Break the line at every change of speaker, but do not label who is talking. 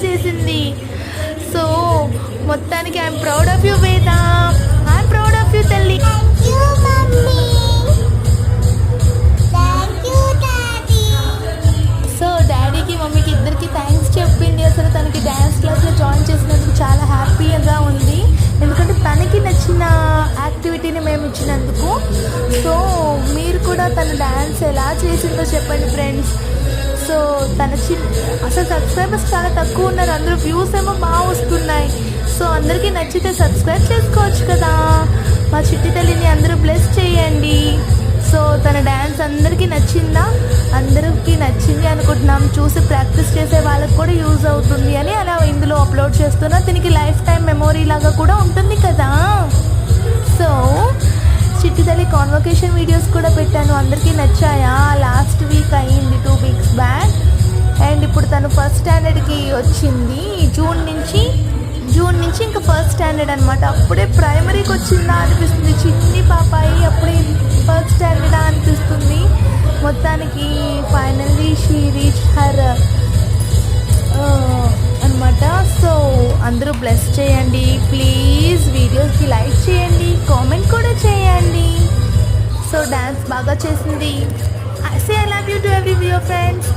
చేసింది. సో మొత్తానికి I'm proud of you వేద, ఐఎమ్ ప్రౌడ్ ఆఫ్ యూ తల్లి. సో డాడీకి మమ్మీకి ఇద్దరికి థ్యాంక్స్ చెప్పింది. అసలు తనకి డ్యాన్స్ క్లాస్లో జాయిన్ చేసినందుకు చాలా హ్యాపీగా ఉంది, ఎందుకంటే తనకి నచ్చిన యాక్టివిటీని మేము ఇచ్చినందుకు. సో మీరు కూడా తన డ్యాన్స్ ఎలా చేసిందో చెప్పండి ఫ్రెండ్స్. సో అసలు సబ్స్క్రైబర్స్ చాలా తక్కువ ఉన్నారు, అందరూ వ్యూస్ ఏమో బాగా వస్తున్నాయి. సో అందరికీ నచ్చితే సబ్స్క్రైబ్ చేసుకోవచ్చు కదా. మా చిట్టి తల్లిని అందరూ బ్లెస్ చేయండి. సో తన డ్యాన్స్ అందరికీ నచ్చిందా? అందరికీ నచ్చింది అనుకుంటున్నాం. చూసి ప్రాక్టీస్ చేసే వాళ్ళకి కూడా యూజ్ అవుతుంది అని అలా ఇందులో అప్లోడ్ చేస్తున్నా. దీనికి లైఫ్ టైం మెమొరీ లాగా కూడా ఉంటుంది కదా. సో చిట్టి తల్లి కాన్వకేషన్ వీడియోస్ కూడా పెట్టాను, అందరికీ నచ్చాయా? లాస్ట్ వీక్ అయ్యింది, 2 weeks బ్యాక్. అండ్ ఇప్పుడు తను ఫస్ట్ స్టాండర్డ్కి వచ్చింది. జూన్ నుంచి ఇంకా ఫస్ట్ స్టాండర్డ్ అనమాట. అప్పుడే ప్రైమరీకి వచ్చిందా అనిపిస్తుంది. చిన్ని పాపాయి అప్పుడే ఫస్ట్ స్టాండర్డా అనిపిస్తుంది. మొత్తానికి ఫైనల్లీ షీ రీచ్ హర్ అనమాట. సో అందరూ బ్లెస్ చేయండి ప్లీజ్. వీడియోస్కి లైక్ చేయండి, కామెంట్ కూడా చేయండి. సో డ్యాన్స్ బాగా చేసింది. I say I love you to every your friends.